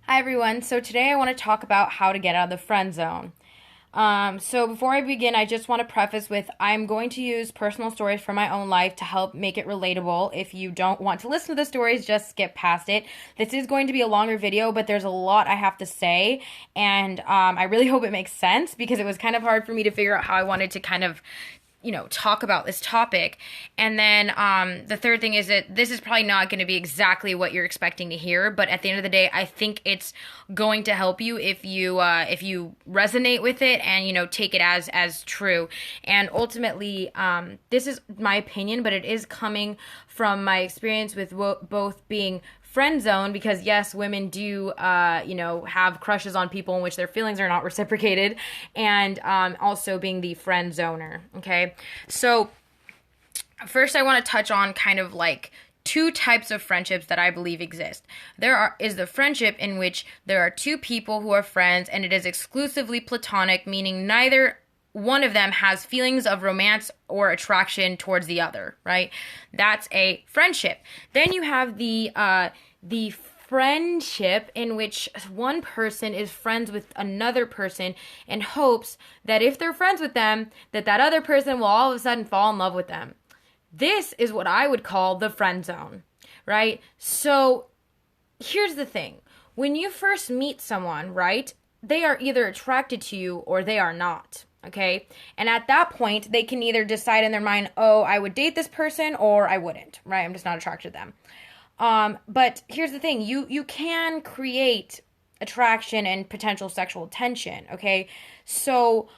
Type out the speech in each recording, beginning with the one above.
Hi everyone. So today I want to talk about how to get out of the friend zone. So before I begin, I just want to preface with I'm going to use personal stories from my own life to help make it relatable. If you don't want to listen to the stories, just skip past it. This is going to be a longer video, but there's a lot I have to say, and I really hope it makes sense because it was kind of hard for me to figure out how I wanted to kind of talk about this topic. And then the third thing is that this is probably not going to be exactly what you're expecting to hear, but at the end of the day, I think it's going to help you if you resonate with it and take it as true. And ultimately, this is my opinion, but it is coming from my experience with both being friend zone, because yes, women do have crushes on people in which their feelings are not reciprocated, and also being the friend zoner. Okay, so first I want to touch on kind of like two types of friendships that I believe exist. Is the friendship in which there are two people who are friends and it is exclusively platonic, meaning neither one of them has feelings of romance or attraction towards the other, right? That's a friendship. Then you have the friendship in which one person is friends with another person and hopes that if they're friends with them, that other person will all of a sudden fall in love with them. This is what I would call the friend zone, right? So here's the thing. When you first meet someone, right, they are either attracted to you or they are not. Okay. And at that point, they can either decide in their mind, oh, I would date this person or I wouldn't, right? I'm just not attracted to them. But here's the thing, you can create attraction and potential sexual tension. Okay. So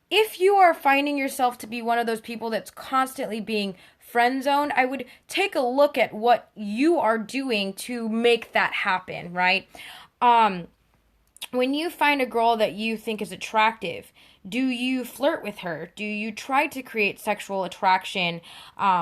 if you are finding yourself to be one of those people that's constantly being friend zoned, I would take a look at what you are doing to make that happen, right? When you find a girl that you think is attractive, do you flirt with her? Do you try to create sexual attraction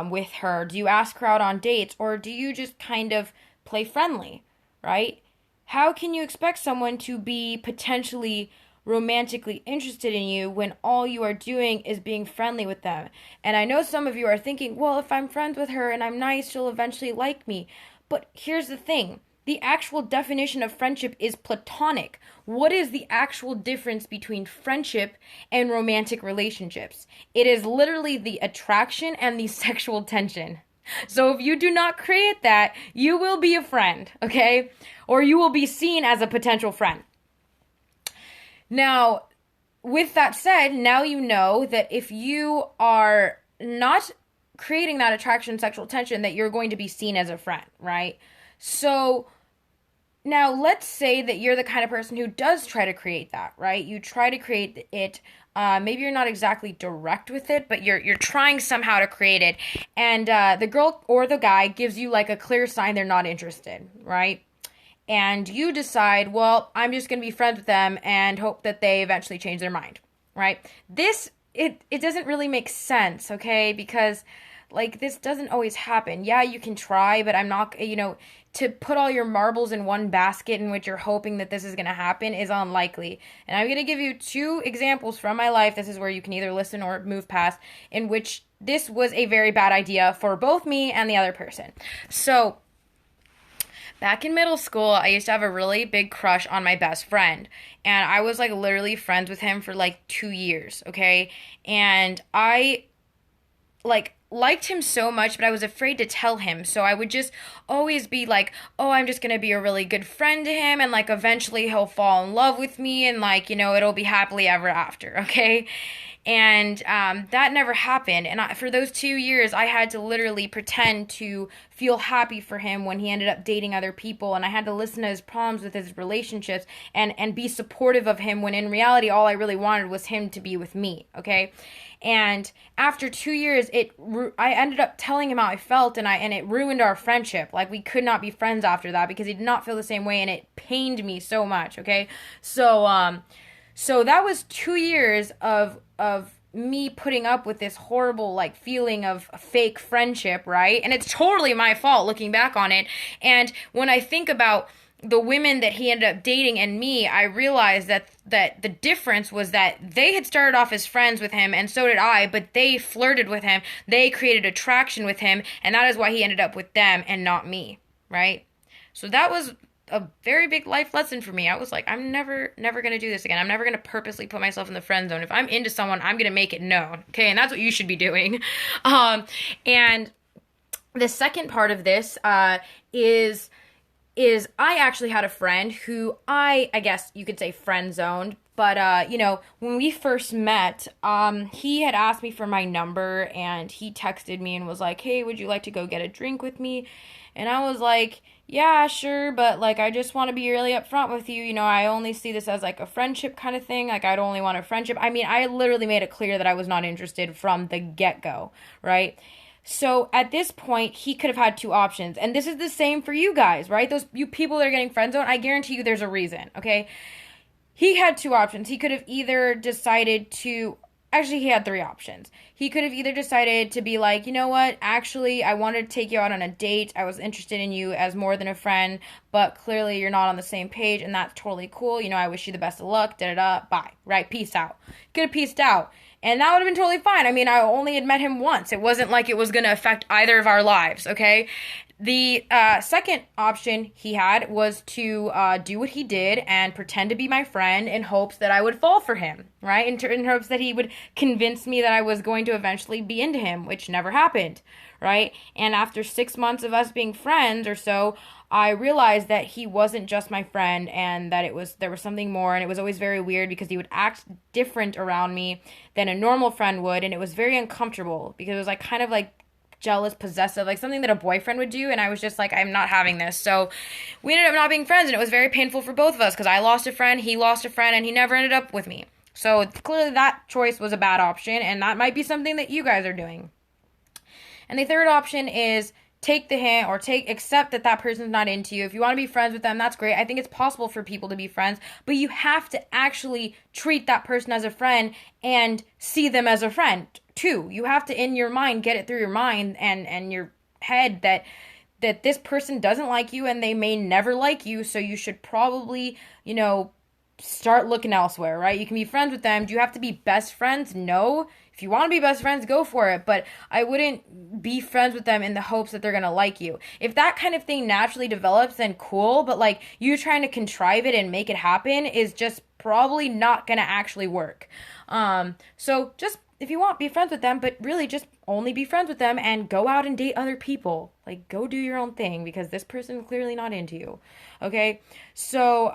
with her? Do you ask her out on dates? Or do you just kind of play friendly, right? How can you expect someone to be potentially romantically interested in you when all you are doing is being friendly with them? And I know some of you are thinking, well, if I'm friends with her and I'm nice, she'll eventually like me. But here's the thing. The actual definition of friendship is platonic. What is the actual difference between friendship and romantic relationships? It is literally the attraction and the sexual tension. So if you do not create that, you will be a friend, okay? Or you will be seen as a potential friend. Now, with that said, now you know that if you are not creating that attraction, sexual tension, that you're going to be seen as a friend, right? So now let's say that you're the kind of person who does try to create that, right? You try to create it. Maybe you're not exactly direct with it, but you're trying somehow to create it, and the girl or the guy gives you like a clear sign they're not interested, right? And you decide, well, I'm just going to be friends with them and hope that they eventually change their mind, right? It doesn't really make sense, okay? Because like this doesn't always happen. Yeah, you can try, but I'm not, to put all your marbles in one basket in which you're hoping that this is going to happen is unlikely. And I'm going to give you two examples from my life. This is where you can either listen or move past, in which this was a very bad idea for both me and the other person. So, back in middle school, I used to have a really big crush on my best friend. And I was like literally friends with him for like 2 years, okay? And I liked him so much, but I was afraid to tell him. So I would just always be like, oh, I'm just going to be a really good friend to him. And like eventually he'll fall in love with me and like, it'll be happily ever after. Okay. And that never happened. And for those 2 years, I had to literally pretend to feel happy for him when he ended up dating other people. And I had to listen to his problems with his relationships and be supportive of him when in reality, all I really wanted was him to be with me. Okay. And after 2 years, I ended up telling him how I felt, and it ruined our friendship. Like we could not be friends after that because he did not feel the same way, and it pained me so much. Okay. So that was 2 years of me putting up with this horrible like feeling of fake friendship, right? And it's totally my fault looking back on it. And when I think about the women that he ended up dating and me, I realized that the difference was that they had started off as friends with him, and so did I, but they flirted with him, they created attraction with him, and that is why he ended up with them and not me, right? So that was a very big life lesson for me. I was like, I'm never gonna do this again. I'm never gonna purposely put myself in the friend zone. If I'm into someone, I'm gonna make it known. Okay, and that's what you should be doing. And the second part of this is I actually had a friend who I guess you could say friend zoned. But when we first met, he had asked me for my number and he texted me and was like, "Hey, would you like to go get a drink with me?" And I was like, "Yeah, sure, but like I just want to be really upfront with you. I only see this as like a friendship kind of thing. Like I'd only want a friendship." I mean, I literally made it clear that I was not interested from the get-go, right? So at this point, he could have had two options. And this is the same for you guys, right? Those you people that are getting friend zoned, I guarantee you there's a reason, okay? He had two options. He could have either decided to actually he had three options. He could have either decided to be like, "You know what? Actually, I wanted to take you out on a date. I was interested in you as more than a friend, but clearly you're not on the same page and that's totally cool. I wish you the best of luck. Da da da. Bye. Right? Peace out." Could have peaced out. And that would have been totally fine. I mean, I only had met him once. It wasn't like it was going to affect either of our lives, okay? The second option he had was to do what he did and pretend to be my friend in hopes that I would fall for him, right? In hopes that he would convince me that I was going to eventually be into him, which never happened, right? And after 6 months of us being friends or so, I realized that he wasn't just my friend and that there was something more, and it was always very weird because he would act different around me than a normal friend would, and it was very uncomfortable because it was like kind of like jealous, possessive, like something that a boyfriend would do, and I was just like, I'm not having this. So we ended up not being friends, and it was very painful for both of us because I lost a friend, he lost a friend, and he never ended up with me. So clearly that choice was a bad option, and that might be something that you guys are doing. And the third option is take the hint or accept that that person's not into you. If you want to be friends with them, that's great. I think it's possible for people to be friends, but you have to actually treat that person as a friend and see them as a friend too. You have to, in your mind, get it through your mind and your head that this person doesn't like you and they may never like you, so you should probably, start looking elsewhere, right? You can be friends with them. Do you have to be best friends? No. If you want to be best friends, go for it. But I wouldn't be friends with them in the hopes that they're going to like you. If that kind of thing naturally develops, then cool. But like you trying to contrive it and make it happen is just probably not going to actually work. So just if you want, be friends with them, but really just only be friends with them and go out and date other people. Like go do your own thing because this person is clearly not into you. Okay? So,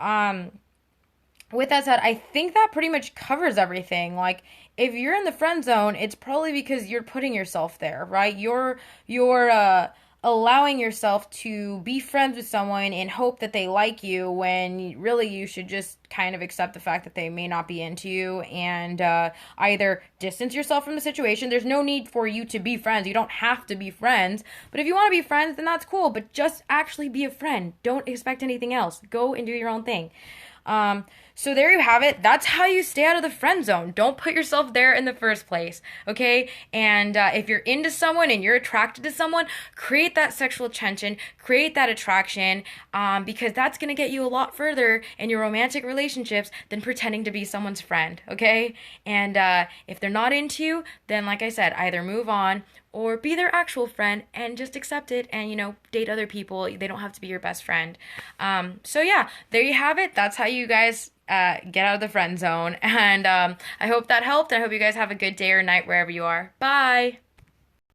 with that said, I think that pretty much covers everything. Like, if you're in the friend zone, it's probably because you're putting yourself there, right? You're allowing yourself to be friends with someone in hope that they like you when really you should just kind of accept the fact that they may not be into you and either distance yourself from the situation. There's no need for you to be friends. You don't have to be friends. But if you want to be friends, then that's cool. But just actually be a friend. Don't expect anything else. Go and do your own thing. So there you have it. That's how you stay out of the friend zone. Don't put yourself there in the first place, okay? And if you're into someone and you're attracted to someone, create that sexual tension, create that attraction, because that's going to get you a lot further in your romantic relationships than pretending to be someone's friend, okay? And if they're not into you, then like I said, either move on or be their actual friend and just accept it and, date other people. They don't have to be your best friend. So yeah, there you have it. That's how you guys get out of the friend zone. And I hope that helped. I hope you guys have a good day or night wherever you are. Bye.